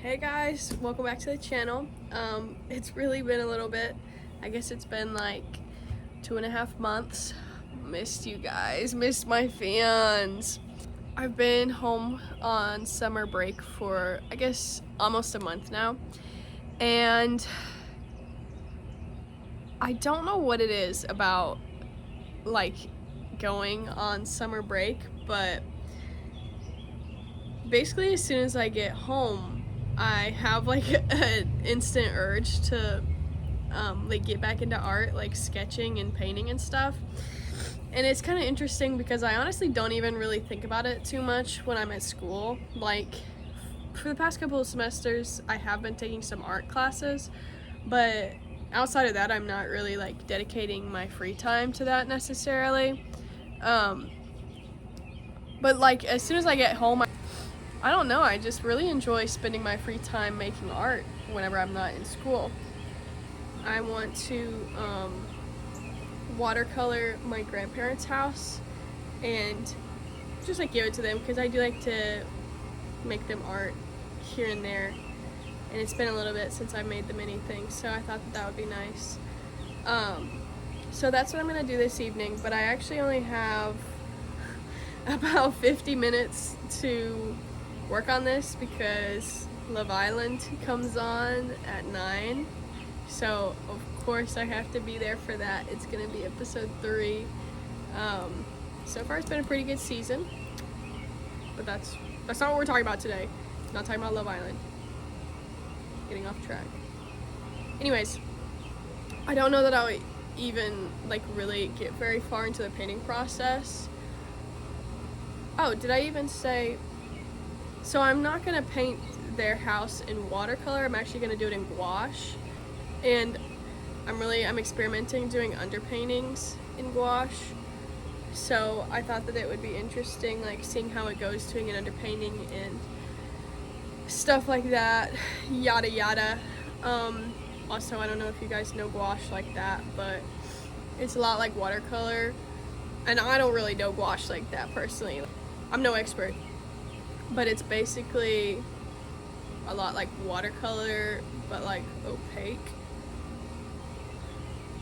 Hey guys, welcome back to the channel. It's really been a little bit. I guess it's been like 2.5 months. Missed you guys, missed my fans. I've been home on summer break for I guess almost a month now, and I don't know what it is about like going on summer break, but basically as soon as I get home I have like an instant urge to like get back into art, like sketching and painting and stuff. And it's kind of interesting because I honestly don't even really think about it too much when I'm at school. Like for the past couple of semesters I have been taking some art classes, but outside of that I'm not really like dedicating my free time to that necessarily. But like as soon as I get home, I don't know, I just really enjoy spending my free time making art whenever I'm not in school. I want to watercolor my grandparents' house and just like give it to them because I do like to make them art here and there, and it's been a little bit since I've made them anything, so I thought that would be nice. So that's what I'm going to do this evening, but I actually only have about 50 minutes to work on this because Love Island comes on at 9, so of course I have to be there for that. It's gonna be episode 3. So far it's been a pretty good season, but that's not what we're talking about today. I'm not talking about Love Island. Getting off track. Anyways, I don't know that I'll even like really get very far into the painting process. Oh, did I even say, so I'm not gonna paint their house in watercolor, I'm actually gonna do it in gouache. And I'm experimenting doing underpaintings in gouache. So I thought that it would be interesting, like seeing how it goes doing an underpainting and stuff like that, yada yada. Also, I don't know if you guys know gouache like that, but it's a lot like watercolor. And I don't really know gouache like that personally. I'm no expert. But it's basically a lot like watercolor, but like opaque.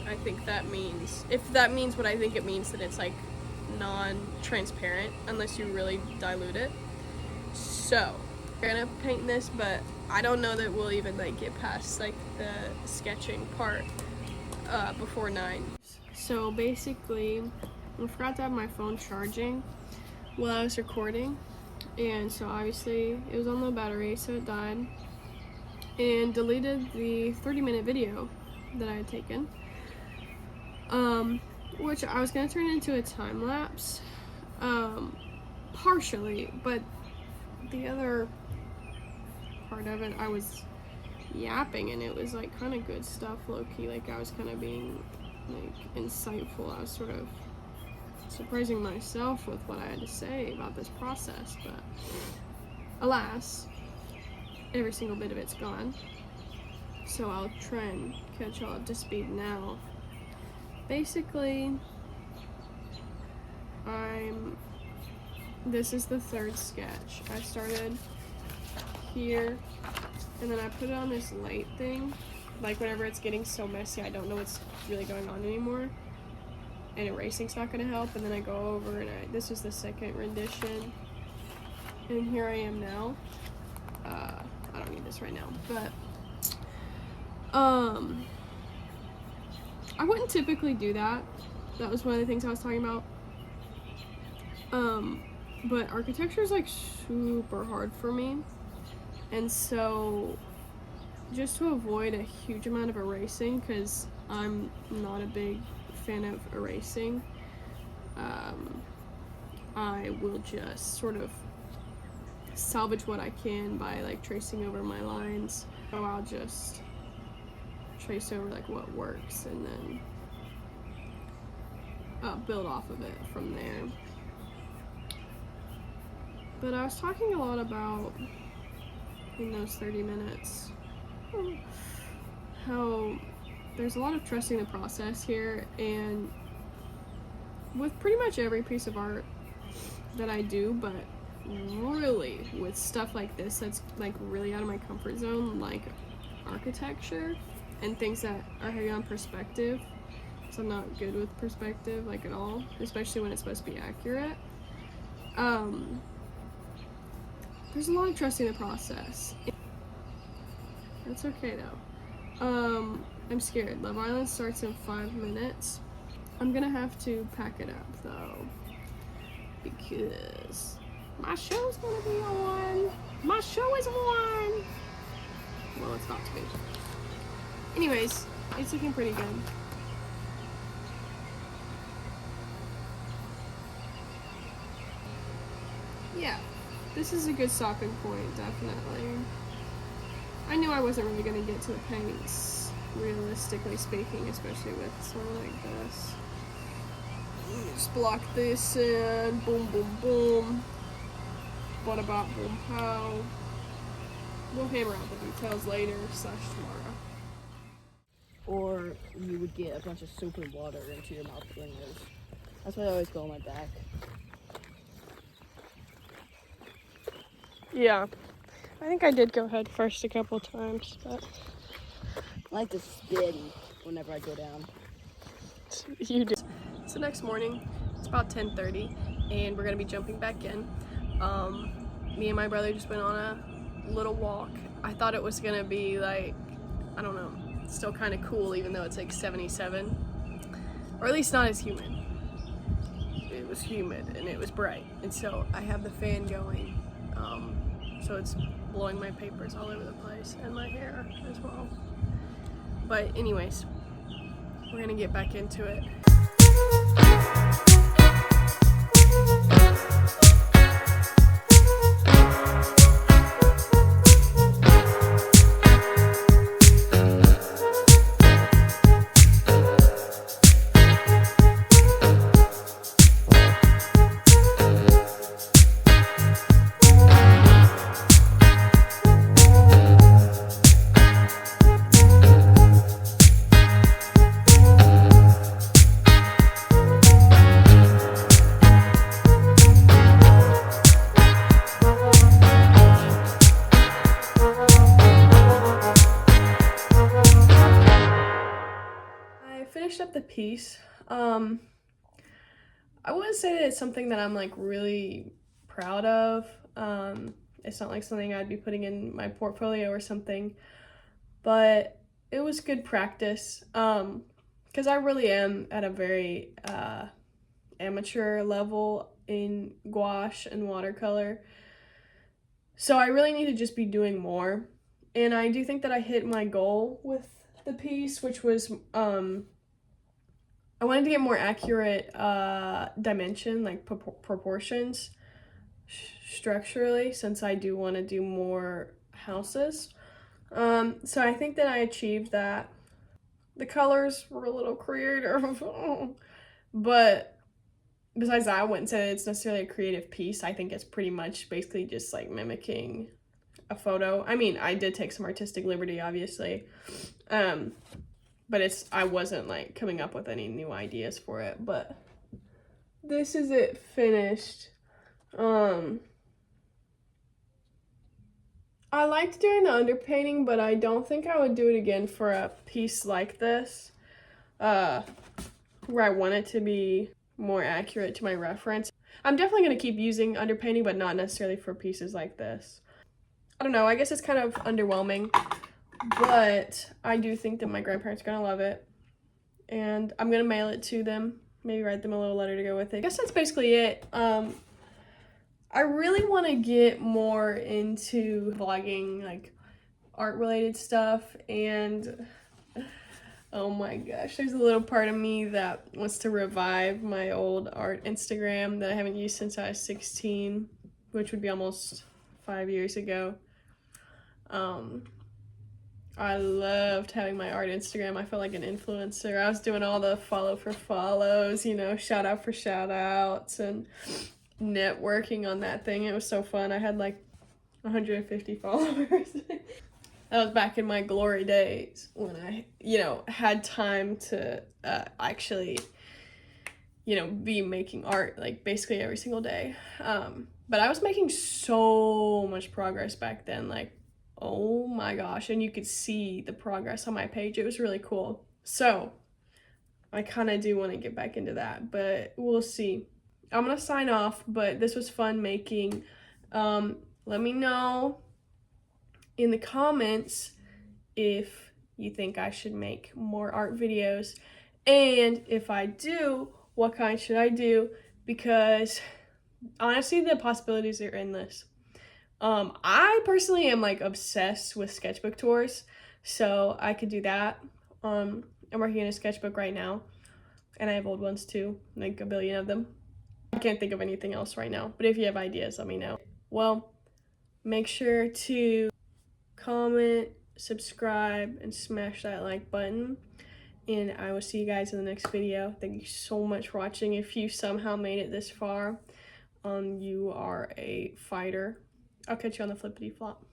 I think that means, if that means what I think it means, then it's like non-transparent unless you really dilute it. So we're gonna paint this, but I don't know that we'll even like get past like the sketching part before 9. So basically I forgot to have my phone charging while I was recording, and so obviously it was on low battery, so it died and deleted the 30-minute video that I had taken, which I was going to turn into a time lapse, partially, but the other part of it I was yapping, and it was like kind of good stuff, low-key. Like I was kind of being like insightful. I was sort of surprising myself with what I had to say about this process, but alas, every single bit of it's gone. So I'll try and catch y'all up to speed now. Basically, this is the third sketch. I started here, and then I put it on this light thing. Like whenever it's getting so messy, I don't know what's really going on anymore, and erasing's not gonna help. And then I go over and this is the second rendition, and here I am now. I don't need this right now, but I wouldn't typically do that. That was one of the things I was talking about. But architecture is like super hard for me, and so just to avoid a huge amount of erasing, because I'm not a big fan of erasing, I will just sort of salvage what I can by like tracing over my lines. So I'll just trace over like what works and then build off of it from there. But I was talking a lot about, in those 30 minutes, how there's a lot of trusting the process here, and with pretty much every piece of art that I do, but really, with stuff like this that's like really out of my comfort zone, like architecture and things that are heavy on perspective. So I'm not good with perspective, like, at all, especially when it's supposed to be accurate. There's a lot of trusting the process. That's okay though. I'm scared. Love Island starts in 5 minutes. I'm gonna have to pack it up though, because my show's gonna be on. My show is on. Well, it's about to be. Anyways, it's looking pretty good. Yeah, this is a good stopping point, definitely. I knew I wasn't really gonna get to the paints, realistically speaking, especially with something like this. Just block this in, boom, boom, boom. What about boom, pow? We'll hammer out the details later / tomorrow. Or you would get a bunch of soap and water into your mouth doing this. That's why I always go on my back. Yeah, I think I did go head first a couple times, but I like to spin whenever I go down. you did. So next morning, it's about 10:30, and we're gonna be jumping back in. Me and my brother just went on a little walk. I thought it was gonna be like, I don't know, still kind of cool, even though it's like 77, or at least not as humid. It was humid and it was bright, and so I have the fan going, so it's blowing my papers all over the place and my hair as well. But anyways, we're gonna get back into it. Finished up the piece. I wouldn't say that it's something that I'm like really proud of. It's not like something I'd be putting in my portfolio or something, but it was good practice, because I really am at a very amateur level in gouache and watercolor, so I really need to just be doing more. And I do think that I hit my goal with the piece, which was I wanted to get more accurate dimension, like proportions structurally, since I do want to do more houses. So I think that I achieved that. The colors were a little creative, but besides that, I wouldn't say that it's necessarily a creative piece. I think it's pretty much basically just like mimicking a photo. I mean, I did take some artistic liberty, obviously. But I wasn't like coming up with any new ideas for it, but this is it finished. I liked doing the underpainting, but I don't think I would do it again for a piece like this, where I want it to be more accurate to my reference. I'm definitely going to keep using underpainting, but not necessarily for pieces like this. I don't know, I guess it's kind of underwhelming, but I do think that my grandparents are going to love it, and I'm going to mail it to them, maybe write them a little letter to go with it. I guess that's basically it. I really want to get more into vlogging, like art-related stuff, and oh my gosh, there's a little part of me that wants to revive my old art Instagram that I haven't used since I was 16, which would be almost 5 years ago. I loved having my art Instagram. I felt like an influencer. I was doing all the follow for follows, you know, shout out for shout outs, and networking on that thing. It was so fun. I had like 150 followers. That was back in my glory days when I, you know, had time to actually, you know, be making art like basically every single day. But I was making so much progress back then, like, oh my gosh. And you could see the progress on my page. It was really cool. So I kind of do want to get back into that, but we'll see. I'm going to sign off, but this was fun making. Let me know in the comments if you think I should make more art videos. And if I do, what kind should I do? Because honestly, the possibilities are endless. I personally am like obsessed with sketchbook tours, so I could do that. I'm working in a sketchbook right now, and I have old ones too, like a billion of them. I can't think of anything else right now, but if you have ideas, let me know. Well, make sure to comment, subscribe, and smash that like button. And I will see you guys in the next video. Thank you so much for watching. If you somehow made it this far, you are a fighter. I'll catch you on the flippity flop.